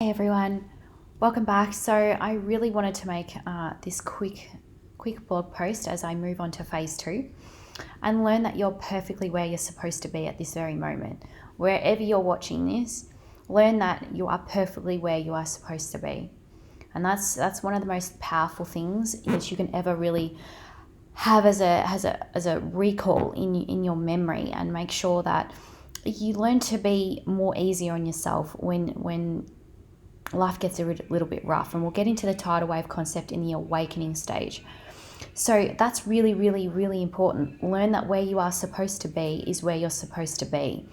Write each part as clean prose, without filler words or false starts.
Hey everyone, welcome back. So I really wanted to make this quick blog post as I move on to phase 2 and learn that you're perfectly where you're supposed to be at this very moment. Wherever you're watching this, learn that you are perfectly where you are supposed to be. And that's one of the most powerful things that you can ever really have as a recall in your memory, and make sure that you learn to be more easier on yourself when life gets a little bit rough. And we'll get into the tidal wave concept in the awakening stage. So that's really, really, really important. Learn that where you are supposed to be is where you're supposed to be.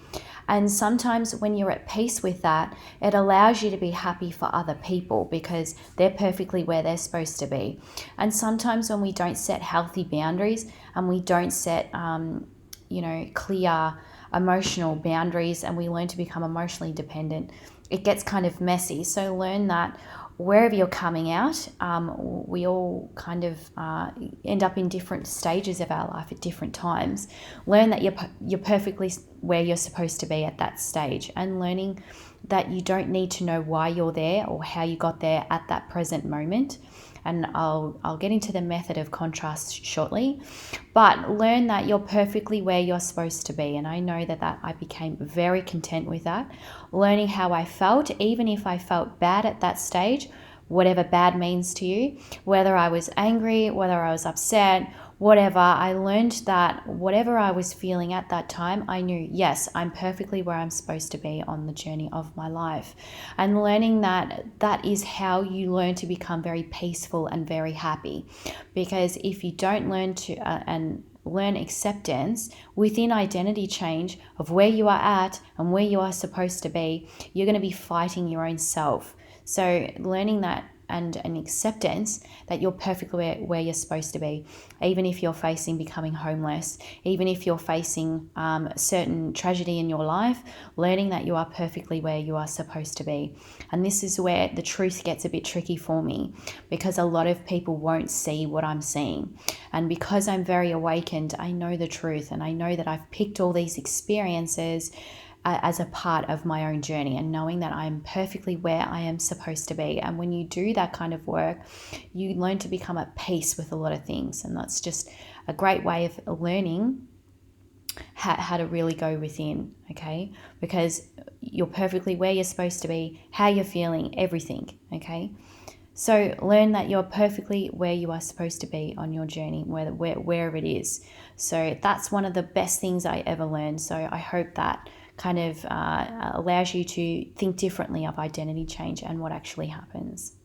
And sometimes when you're at peace with that, it allows you to be happy for other people because they're perfectly where they're supposed to be. And sometimes when we don't set healthy boundaries and we don't set, clear emotional boundaries, and we learn to become emotionally dependent, it gets kind of messy. So learn that wherever you're coming out, we all kind of end up in different stages of our life at different times. Learn that you're perfectly where you're supposed to be at that stage, and learning that you don't need to know why you're there or how you got there at that present moment. And I'll get into the method of contrast shortly, but learn that you're perfectly where you're supposed to be. And I know that I became very content with that, learning how I felt, even if I felt bad at that stage, whatever bad means to you, whether I was angry, whether I was upset, whatever. I learned that whatever I was feeling at that time, I knew, yes, I'm perfectly where I'm supposed to be on the journey of my life. And learning that is how you learn to become very peaceful and very happy. Because if you don't learn to and learn acceptance within identity change of where you are at and where you are supposed to be, you're going to be fighting your own self. So learning that and an acceptance that you're perfectly where you're supposed to be, even if you're facing becoming homeless, even if you're facing certain tragedy in your life, learning that you are perfectly where you are supposed to be. And this is where the truth gets a bit tricky for me, because a lot of people won't see what I'm seeing. And because I'm very awakened, I know the truth, and I know that I've picked all these experiences as a part of my own journey, and knowing that I'm perfectly where I am supposed to be. And when you do that kind of work, you learn to become at peace with a lot of things. And that's just a great way of learning how to really go within, okay? Because you're perfectly where you're supposed to be, how you're feeling, everything, okay? So learn that you're perfectly where you are supposed to be on your journey, wherever it is. So that's one of the best things I ever learned. So I hope that kind of allows you to think differently of identity change and what actually happens.